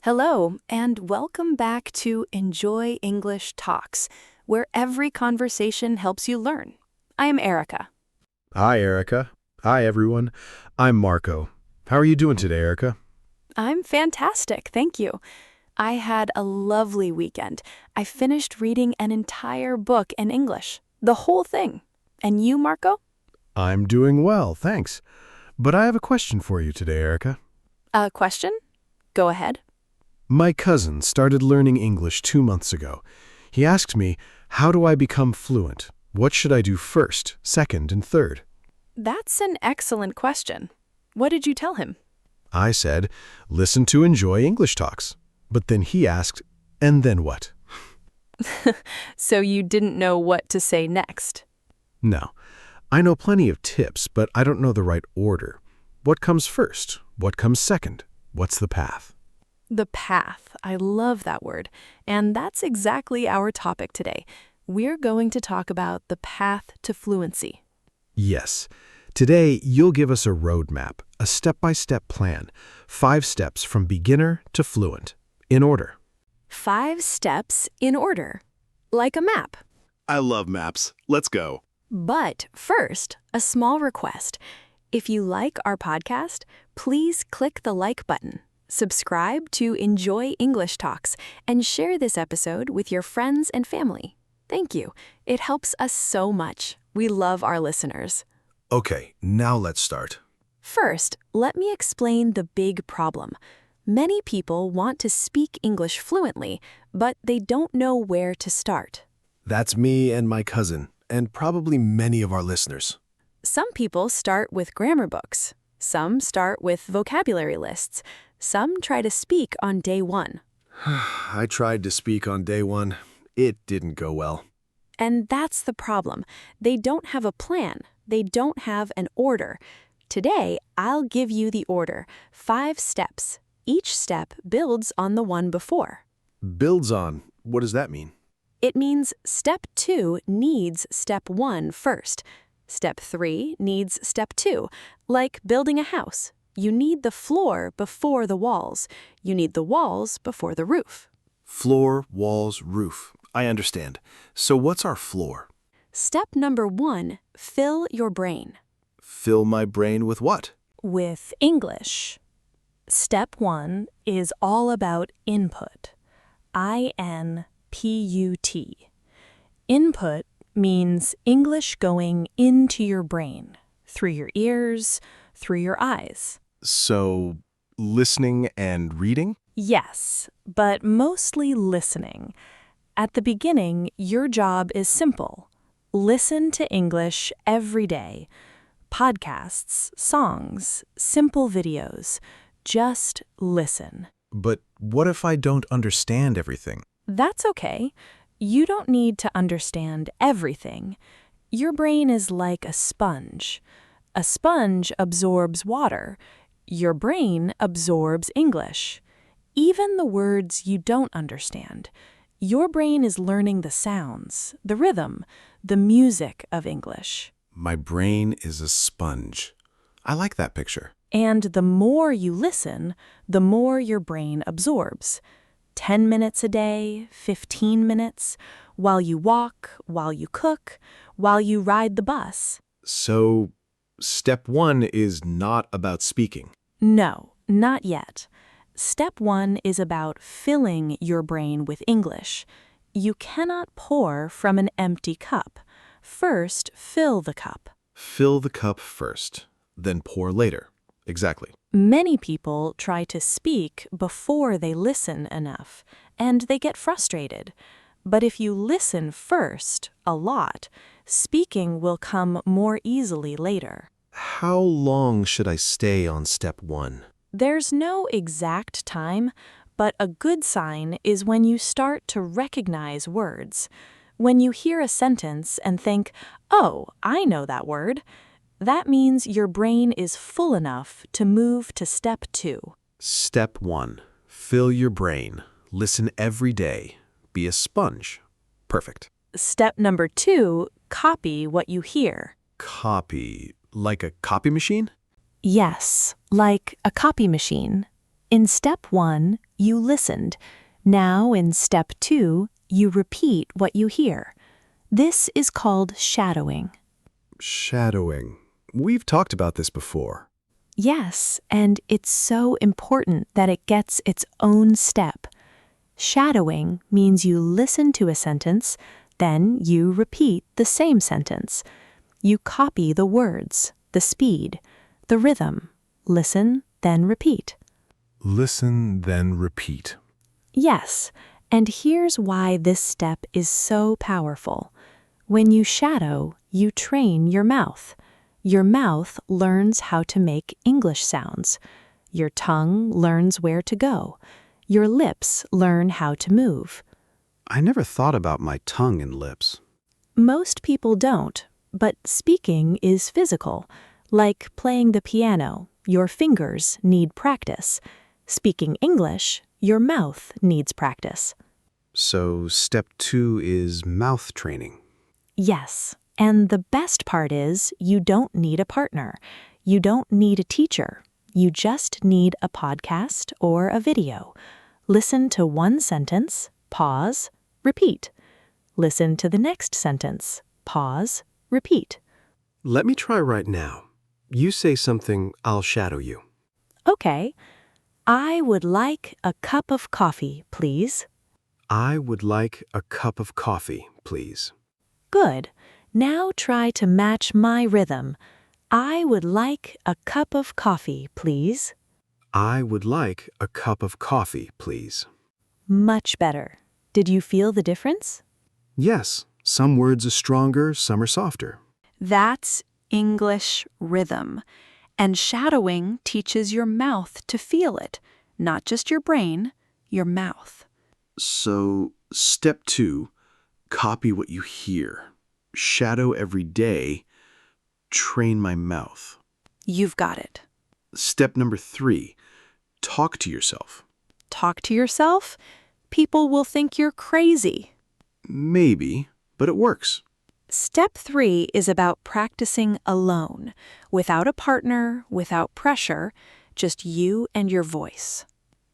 Hello, and welcome back to Enjoy English Talks, where every conversation helps you learn. I am Erica. Hi, Erica. Hi, everyone. I'm Marco. How are you doing today, Erica? I'm fantastic, thank you. I had a lovely weekend. I finished reading an entire book in English, the whole thing. And you, Marco? I'm doing well, thanks. But I have a question for you today, Erica. A question? Go ahead. My cousin started learning English 2 months ago. He asked me, how do I become fluent? What should I do first, second, and third? That's an excellent question. What did you tell him? I said, listen to Enjoy English Talks. But then he asked, and then what? So you didn't know what to say next. No. I know plenty of tips, but I don't know the right order. What comes first? What comes second? What's the path? The path. I love that word. And that's exactly our topic today. We're going to talk about the path to fluency. Yes. Today, you'll give us a roadmap, a step-by-step plan, 5 steps from beginner to fluent, in order. 5 steps in order, like a map. I love maps. Let's go. But first, a small request. If you like our podcast, please click the like button. Subscribe to Enjoy English Talks and share this episode with your friends and family. Thank you. It helps us so much. We love our listeners. Okay, now let's start. First, let me explain the big problem. Many people want to speak English fluently, but they don't know where to start. That's me and my cousin, and probably many of our listeners. Some people start with grammar books. Some start with vocabulary lists. Some try to speak on day 1. I tried to speak on day 1. It didn't go well. And that's the problem. They don't have a plan. They don't have an order. Today, I'll give you the order, 5 steps. Each step builds on the one before. Builds on. What does that mean? It means step 2 needs step 1 first. Step 3 needs step 2, like building a house. You need the floor before the walls. You need the walls before the roof. Floor, walls, roof. I understand. So what's our floor? Step number 1, fill your brain. Fill my brain with what? With English. Step 1 is all about input. INPUT. Input means English going into your brain, through your ears, through your eyes. So, listening and reading? Yes, but mostly listening. At the beginning, your job is simple. Listen to English every day. Podcasts, songs, simple videos. Just listen. But what if I don't understand everything? That's okay. You don't need to understand everything. Your brain is like a sponge. A sponge absorbs water. Your brain absorbs English. Even the words you don't understand. Your brain is learning the sounds, the rhythm, the music of English. My brain is a sponge. I like that picture. And the more you listen, the more your brain absorbs. 10 minutes a day, 15 minutes, while you walk, while you cook, while you ride the bus. So, step 1 is not about speaking. No, not yet. Step 1 is about filling your brain with English. You cannot pour from an empty cup. First, fill the cup. Fill the cup first, then pour later. Exactly. Many people try to speak before they listen enough, and they get frustrated. But if you listen first, a lot, speaking will come more easily later. How long should I stay on step 1? There's no exact time, but a good sign is when you start to recognize words. When you hear a sentence and think, oh, I know that word, that means your brain is full enough to move to step 2. Step 1. Fill your brain. Listen every day. Be a sponge. Perfect. Step number 2, copy what you hear. Copy. Like a copy machine? Yes, like a copy machine. In step 1, you listened. Now in step 2, you repeat what you hear. This is called shadowing. Shadowing. We've talked about this before. Yes, and it's so important that it gets its own step. Shadowing means you listen to a sentence, then you repeat the same sentence. You copy the words, the speed, the rhythm. Listen, then repeat. Listen, then repeat. Yes, and here's why this step is so powerful. When you shadow, you train your mouth. Your mouth learns how to make English sounds. Your tongue learns where to go. Your lips learn how to move. I never thought about my tongue and lips. Most people don't, but speaking is physical. Like playing the piano, your fingers need practice. Speaking English, your mouth needs practice. So step 2 is mouth training. Yes, and the best part is you don't need a partner. You don't need a teacher. You just need a podcast or a video. Listen to one sentence, pause, repeat. Listen to the next sentence, pause, repeat. Let me try right now. You say something, I'll shadow you. Okay. I would like a cup of coffee, please. I would like a cup of coffee, please. Good. Now try to match my rhythm. I would like a cup of coffee, please. I would like a cup of coffee, please. Much better. Did you feel the difference? Yes, some words are stronger, some are softer. That's English rhythm. And shadowing teaches your mouth to feel it, not just your brain, your mouth. So, step 2, copy what you hear. Shadow every day. Train my mouth. You've got it. Step number 3, talk to yourself. Talk to yourself? People will think you're crazy. Maybe, but it works. Step 3 is about practicing alone, without a partner, without pressure, just you and your voice.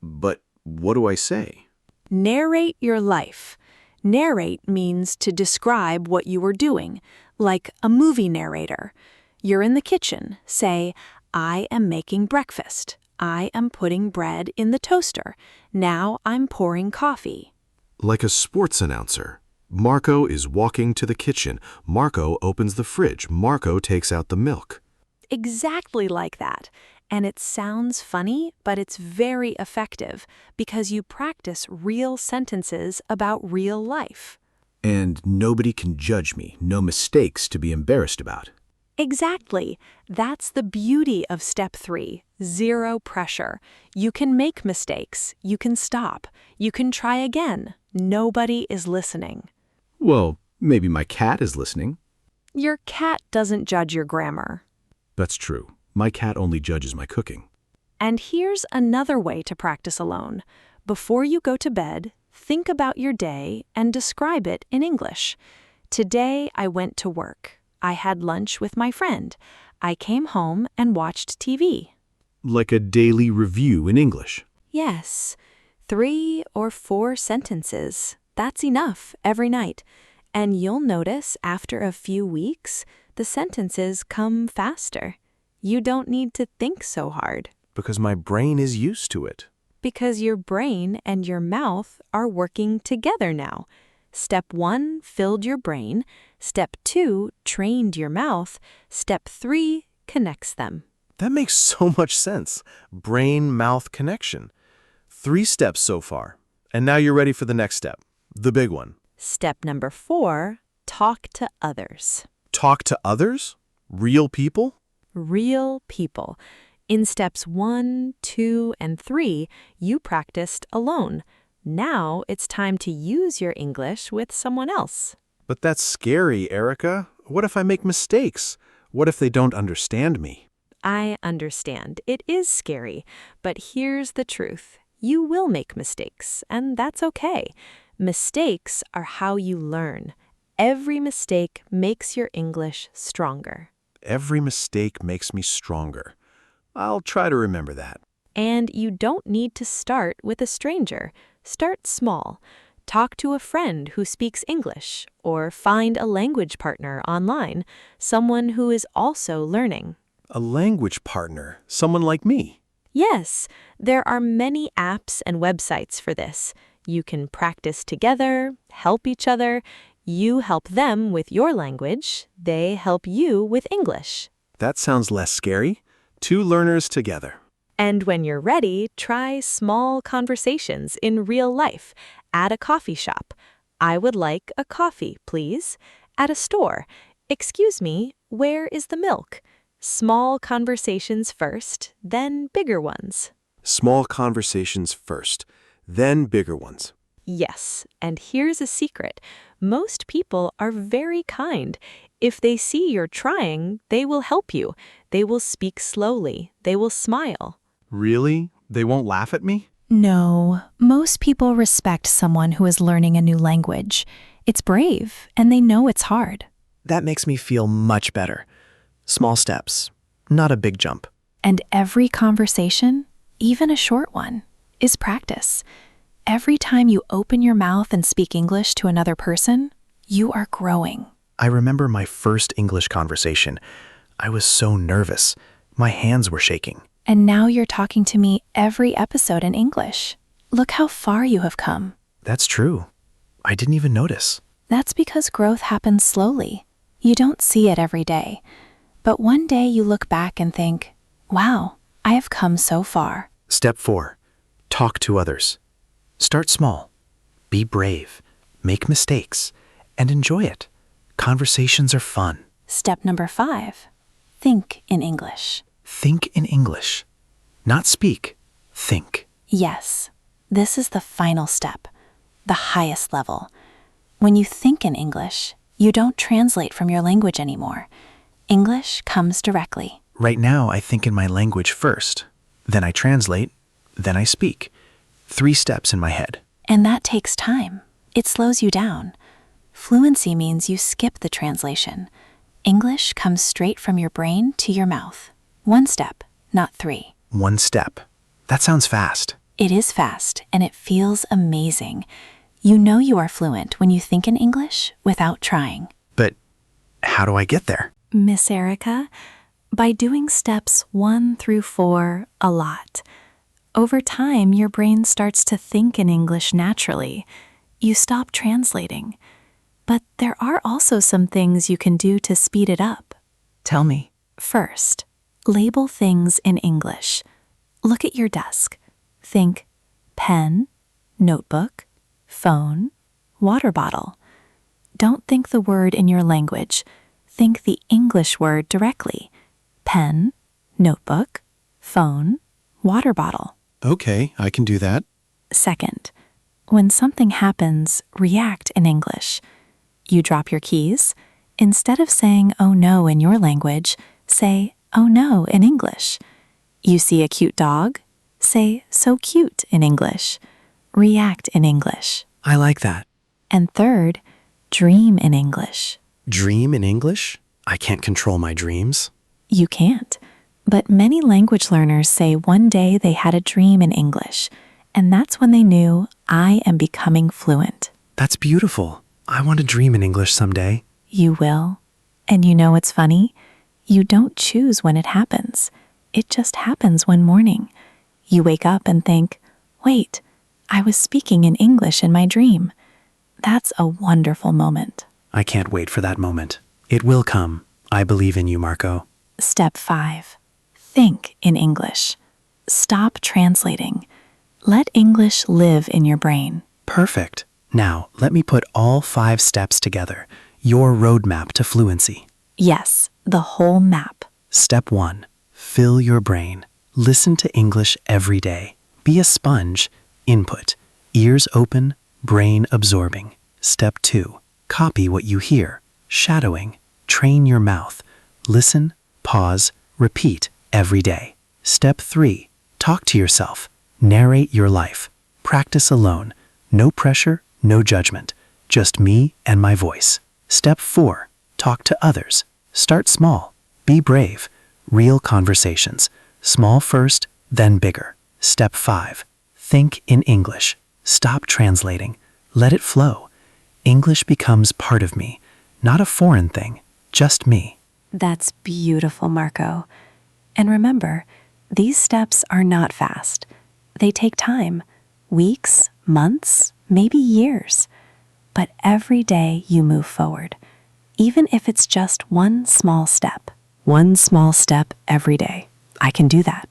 But what do I say? Narrate your life. Narrate means to describe what you are doing, like a movie narrator. You're in the kitchen. Say, I am making breakfast. I am putting bread in the toaster. Now I'm pouring coffee. Like a sports announcer. Marco is walking to the kitchen. Marco opens the fridge. Marco takes out the milk. Exactly like that. And it sounds funny, but it's very effective because you practice real sentences about real life. And nobody can judge me. No mistakes to be embarrassed about. Exactly. That's the beauty of step 3, zero pressure. You can make mistakes. You can stop. You can try again. Nobody is listening. Well, maybe my cat is listening. Your cat doesn't judge your grammar. That's true. My cat only judges my cooking. And here's another way to practice alone. Before you go to bed, think about your day and describe it in English. Today I went to work. I had lunch with my friend. I came home and watched TV. Like a daily review in English. Yes, 3 or 4 sentences. That's enough every night. And you'll notice after a few weeks, the sentences come faster. You don't need to think so hard. Because my brain is used to it. Because your brain and your mouth are working together now. Step 1 filled your brain. Step 2 trained your mouth. Step 3 connects them. That makes so much sense. Brain-mouth connection. 3 steps so far. And now you're ready for the next step. The big one. Step number 4, talk to others. Talk to others? Real people? Real people. In steps 1, 2, and 3, you practiced alone. Now it's time to use your English with someone else. But that's scary, Erica. What if I make mistakes? What if they don't understand me? I understand. It is scary. But here's the truth. You will make mistakes, and that's okay. Mistakes are how you learn. Every mistake makes your English stronger. Every mistake makes me stronger. I'll try to remember that. And you don't need to start with a stranger. Start small. Talk to a friend who speaks English, or find a language partner online, someone who is also learning. A language partner, someone like me. Yes, there are many apps and websites for this. You can practice together, help each other. You help them with your language. They help you with English. That sounds less scary. Two learners together. And when you're ready, try small conversations in real life. At a coffee shop. I would like a coffee, please. At a store. Excuse me, where is the milk? Small conversations first, then bigger ones. Small conversations first, then bigger ones. Yes, and here's a secret. Most people are very kind. If they see you're trying, they will help you. They will speak slowly. They will smile. Really? They won't laugh at me? No, most people respect someone who is learning a new language. It's brave, and they know it's hard. That makes me feel much better. Small steps, not a big jump. And every conversation, even a short one, is practice. Every time you open your mouth and speak English to another person, you are growing. I remember my first English conversation. I was so nervous. My hands were shaking. And now you're talking to me every episode in English. Look how far you have come. That's true. I didn't even notice. That's because growth happens slowly. You don't see it every day. But one day you look back and think, wow, I have come so far. Step 4. Talk to others. Start small. Be brave. Make mistakes. And enjoy it. Conversations are fun. Step number 5. Think in English. Think in English. Not speak. Think. Yes, this is the final step, the highest level. When you think in English, you don't translate from your language anymore. English comes directly. Right now, I think in my language first. Then I translate. Then I speak. 3 steps in my head. And that takes time. It slows you down. Fluency means you skip the translation. English comes straight from your brain to your mouth. 1 step, not 3. 1 step. That sounds fast. It is fast, and it feels amazing. You know you are fluent when you think in English without trying. But how do I get there? Miss Erica, by doing steps 1 through 4 a lot. Over time, your brain starts to think in English naturally. You stop translating. But there are also some things you can do to speed it up. Tell me. First, label things in English. Look at your desk. Think pen, notebook, phone, water bottle. Don't think the word in your language. Think the English word directly. Pen, notebook, phone, water bottle. Okay, I can do that. Second, when something happens, react in English. You drop your keys. Instead of saying, oh no, in your language, say, oh no, in English. You see a cute dog? Say, so cute in English. React in English. I like that. And third, dream in English. Dream in English? I can't control my dreams. You can't. But many language learners say one day they had a dream in English, and that's when they knew, I am becoming fluent. That's beautiful. I want to dream in English someday. You will. And you know what's funny? You don't choose when it happens. It just happens one morning. You wake up and think, wait, I was speaking in English in my dream. That's a wonderful moment. I can't wait for that moment. It will come. I believe in you, Marco. Step 5. Think in English. Stop translating. Let English live in your brain. Perfect. Now, let me put all 5 steps together. Your roadmap to fluency. Yes, the whole map. Step 1. Fill your brain. Listen to English every day. Be a sponge. Input. Ears open, brain absorbing. Step 2. Copy what you hear. Shadowing. Train your mouth. Listen, pause, repeat every day. Step 3. Talk to yourself. Narrate your life. Practice alone. No pressure, no judgment. Just me and my voice. Step 4. Talk to others. Start small. Be brave. Real conversations. Small first, then bigger. Step 5. Think in English. Stop translating. Let it flow. English becomes part of me, not a foreign thing, just me. That's beautiful, Marco. And remember, these steps are not fast. They take time, weeks, months, maybe years. But every day you move forward, even if it's just one small step every day. I can do that.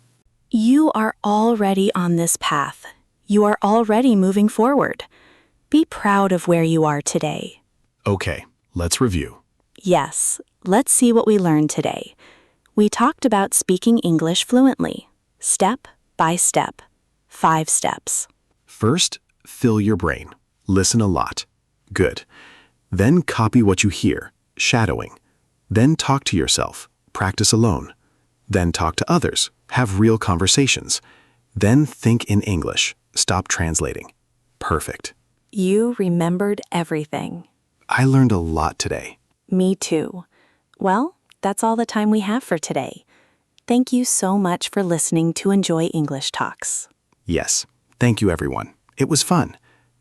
You are already on this path. You are already moving forward. Be proud of where you are today. Okay, let's review. Yes, let's see what we learned today. We talked about speaking English fluently, step by step, 5 steps. First, fill your brain. Listen a lot. Good. Then copy what you hear, shadowing. Then talk to yourself, practice alone. Then talk to others, have real conversations. Then think in English, stop translating. Perfect. You remembered everything. I learned a lot today. Me too. Well, that's all the time we have for today. Thank you so much for listening to Enjoy English Talks. Yes, thank you everyone. It was fun.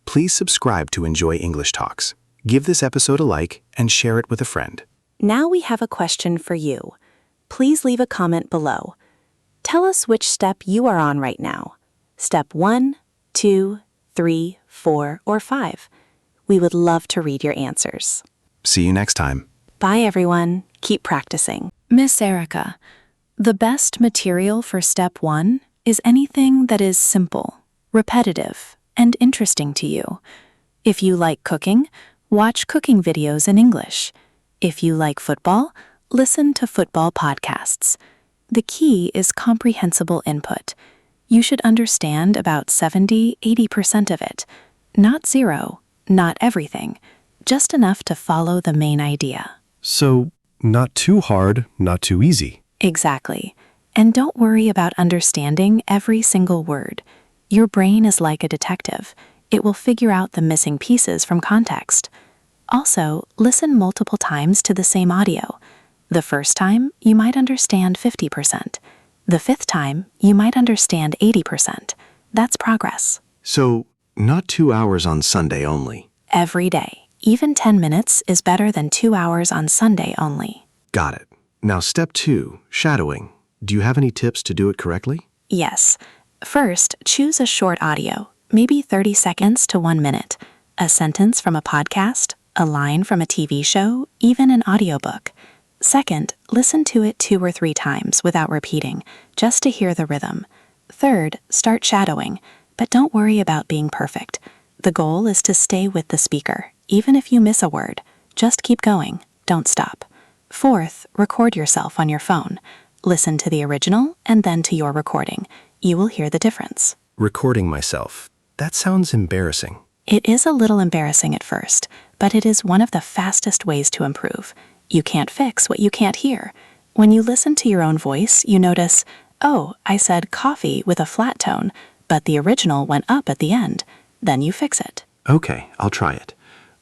Please subscribe to Enjoy English Talks. Give this episode a like and share it with a friend. Now we have a question for you. Please leave a comment below. Tell us which step you are on right now. Step 1, 2, 3, 4, or 5. We would love to read your answers. See you next time. Bye, everyone. Keep practicing. Miss Erica, the best material for step 1 is anything that is simple, repetitive, and interesting to you. If you like cooking, watch cooking videos in English. If you like football, listen to football podcasts. The key is comprehensible input. You should understand about 70–80% of it. Not 0, not everything, just enough to follow the main idea. So, not too hard, not too easy. Exactly. And don't worry about understanding every single word. Your brain is like a detective. It will figure out the missing pieces from context. Also, listen multiple times to the same audio. The first time, you might understand 50%. The 5th time, you might understand 80%. That's progress. So, not 2 hours on Sunday only. Every day. Even 10 minutes is better than 2 hours on Sunday only. Got it. Now step 2, shadowing. Do you have any tips to do it correctly? Yes. First, choose a short audio, maybe 30 seconds to 1 minute. A sentence from a podcast, a line from a TV show, even an audiobook. Second, listen to it 2 or 3 times without repeating, just to hear the rhythm. Third, start shadowing, but don't worry about being perfect. The goal is to stay with the speaker, even if you miss a word. Just keep going, don't stop. Fourth, record yourself on your phone. Listen to the original and then to your recording. You will hear the difference. Recording myself. That sounds embarrassing. It is a little embarrassing at first, but it is one of the fastest ways to improve. You can't fix what you can't hear. When you listen to your own voice, you notice, oh, I said coffee with a flat tone, but the original went up at the end. Then you fix it. Okay, I'll try it.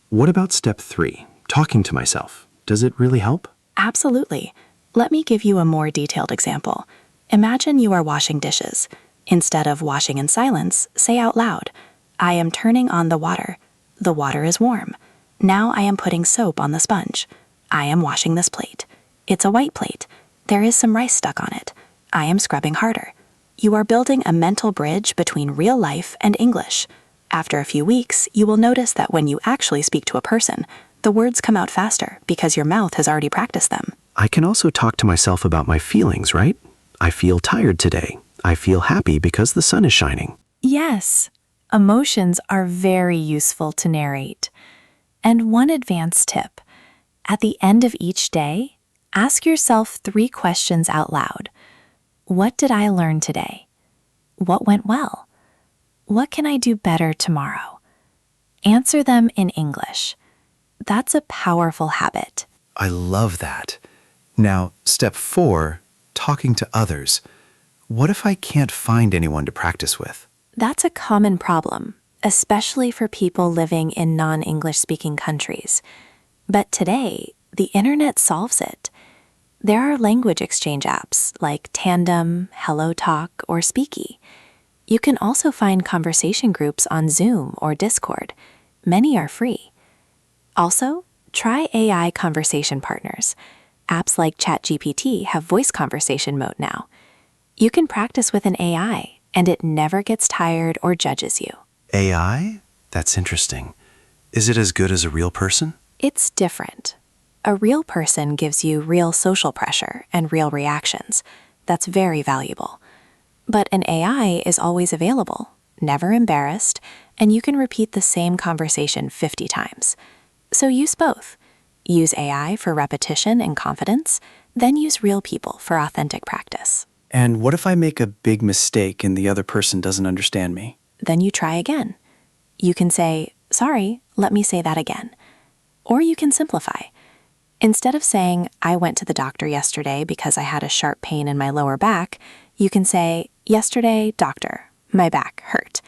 What about step 3, talking to myself? Does it really help? Absolutely. Let me give you a more detailed example. Imagine you are washing dishes. Instead of washing in silence, say out loud, I am turning on the water. The water is warm. Now I am putting soap on the sponge. I am washing this plate. It's a white plate. There is some rice stuck on it. I am scrubbing harder. You are building a mental bridge between real life and English. After a few weeks, you will notice that when you actually speak to a person, the words come out faster because your mouth has already practiced them. I can also talk to myself about my feelings, right? I feel tired today. I feel happy because the sun is shining. Yes, emotions are very useful to narrate. And one advanced tip. At the end of each day, ask yourself 3 questions out loud. What did I learn today? What went well? What can I do better tomorrow? Answer them in English. That's a powerful habit. I love that. Now, step 4, talking to others. What if I can't find anyone to practice with? That's a common problem, especially for people living in non-English speaking countries. But today, the internet solves it. There are language exchange apps like Tandem, HelloTalk, or Speaky. You can also find conversation groups on Zoom or Discord. Many are free. Also, try AI conversation partners. Apps like ChatGPT have voice conversation mode now. You can practice with an AI, and it never gets tired or judges you. AI? That's interesting. Is it as good as a real person? It's different. A real person gives you real social pressure and real reactions. That's very valuable. But an AI is always available, never embarrassed, and you can repeat the same conversation 50 times. So use both. Use AI for repetition and confidence, then use real people for authentic practice. And what if I make a big mistake and the other person doesn't understand me? Then you try again. You can say, "Sorry, let me say that again." Or you can simplify. Instead of saying, "I went to the doctor yesterday because I had a sharp pain in my lower back," you can say, "Yesterday, doctor, my back hurt."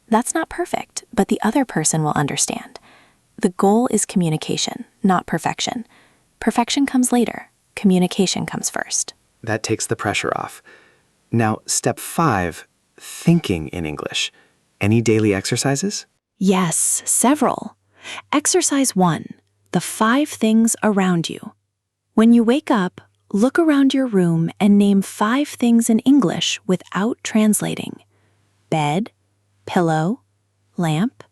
That's not perfect, but the other person will understand. The goal is communication, not perfection. Perfection comes later. Communication comes first. That takes the pressure off. Now, step 5, thinking in English. Any daily exercises? Yes, several. Exercise 1, the 5 things around you. When you wake up, look around your room and name 5 things in English without translating. Bed, pillow, lamp,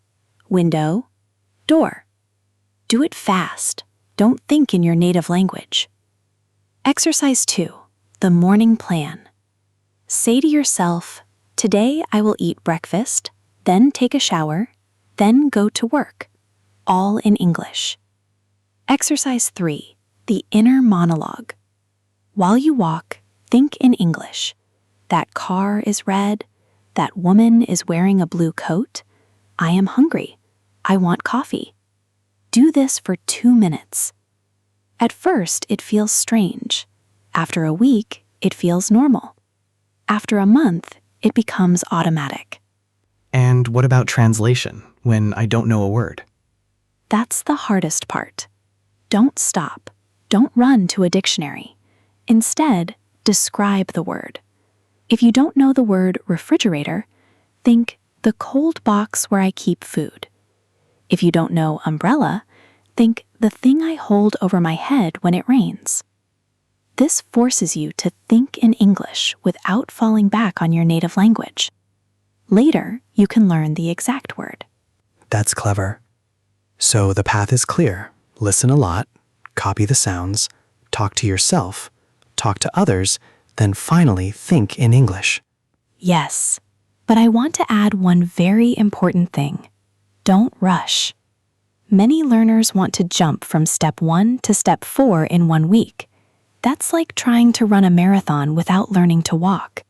window, door. Do it fast. Don't think in your native language. Exercise 2, the morning plan. Say to yourself, "Today I will eat breakfast, then take a shower, then go to work," all in English. Exercise 3, the inner monologue. While you walk, think in English. That car is red. That woman is wearing a blue coat. I am hungry. I want coffee. Do this for 2 minutes. At first, it feels strange. After a week, it feels normal. After a month, it becomes automatic. And what about translation, when I don't know a word? That's the hardest part. Don't stop. Don't run to a dictionary. Instead, describe the word. If you don't know the word refrigerator, think the cold box where I keep food. If you don't know umbrella, think the thing I hold over my head when it rains. This forces you to think in English without falling back on your native language. Later, you can learn the exact word. That's clever. So the path is clear. Listen a lot, copy the sounds, talk to yourself, talk to others, then finally think in English. Yes, but I want to add one very important thing. Don't rush. Many learners want to jump from step 1 to step 4 in 1 week. That's like trying to run a marathon without learning to walk.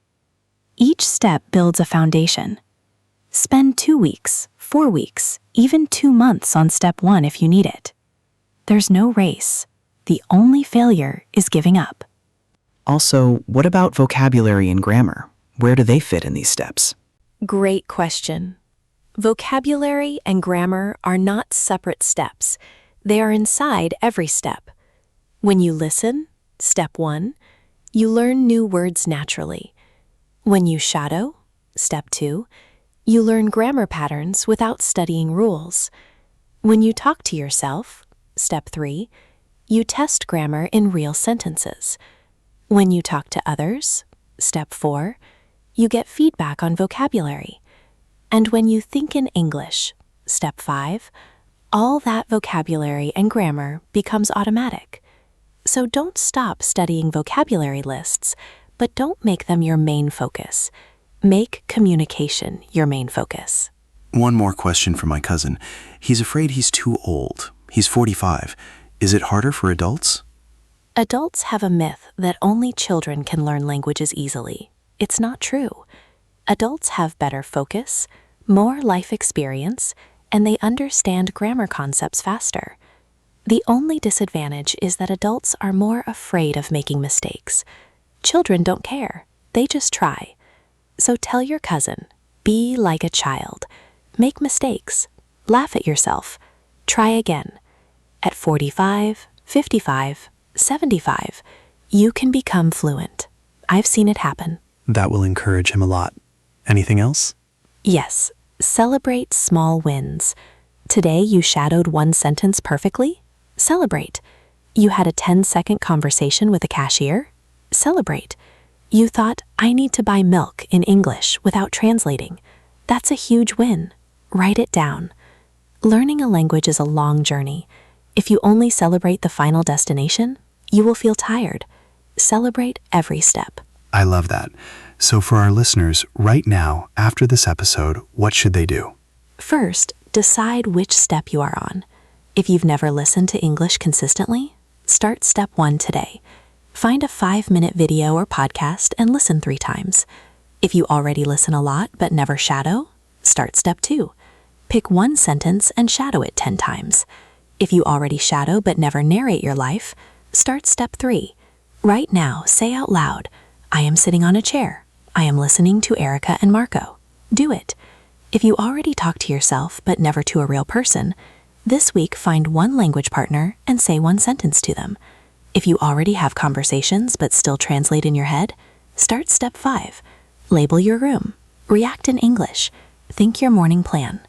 Each step builds a foundation. Spend 2 weeks, 4 weeks, even 2 months on step 1 if you need it. There's no race. The only failure is giving up. Also, what about vocabulary and grammar? Where do they fit in these steps? Great question. Vocabulary and grammar are not separate steps. They are inside every step. When you listen, step 1, you learn new words naturally. When you shadow, step 2, you learn grammar patterns without studying rules. When you talk to yourself, step 3, you test grammar in real sentences. When you talk to others, step 4, you get feedback on vocabulary. And when you think in English, step 5, all that vocabulary and grammar becomes automatic. So don't stop studying vocabulary lists, but don't make them your main focus. Make communication your main focus. One more question from my cousin. He's afraid he's too old. He's 45. Is it harder for adults? Adults have a myth that only children can learn languages easily. It's not true. Adults have better focus, more life experience, and they understand grammar concepts faster. The only disadvantage is that adults are more afraid of making mistakes. Children don't care. They just try. So tell your cousin, be like a child. Make mistakes. Laugh at yourself. Try again. At 45, 55, 75, you can become fluent. I've seen it happen. That will encourage him a lot. Anything else? Yes, celebrate small wins. Today you shadowed one sentence perfectly? Celebrate. You had a 10-second conversation with a cashier? Celebrate. You thought, I need to buy milk in English without translating. That's a huge win. Write it down. Learning a language is a long journey. If you only celebrate the final destination, you will feel tired. Celebrate every step. I love that. So for our listeners, right now, after this episode, what should they do? First, decide which step you are on. If you've never listened to English consistently, start step 1 today. Find a 5-minute video or podcast and listen 3 times. If you already listen a lot but never shadow, start step 2. Pick one sentence and shadow it 10 times. If you already shadow but never narrate your life, start step 3. Right now, say out loud, I am sitting on a chair. I am listening to Erica and Marco. Do it. If you already talk to yourself but never to a real person, this week find one language partner and say one sentence to them. If you already have conversations but still translate in your head, start step 5. Label your room. React in English. Think your morning plan.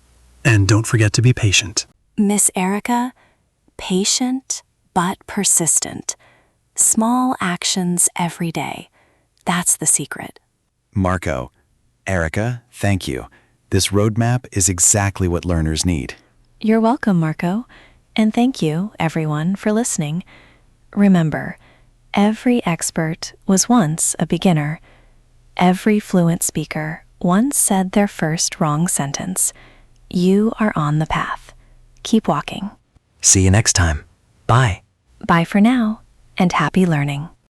And don't forget to be patient. Miss Erica, patient but persistent. Small actions every day. That's the secret. Marco, Erica, thank you. This roadmap is exactly what learners need. You're welcome, Marco. And thank you, everyone, for listening. Remember, every expert was once a beginner. Every fluent speaker once said their first wrong sentence. You are on the path. Keep walking. See you next time. Bye. Bye for now, and happy learning.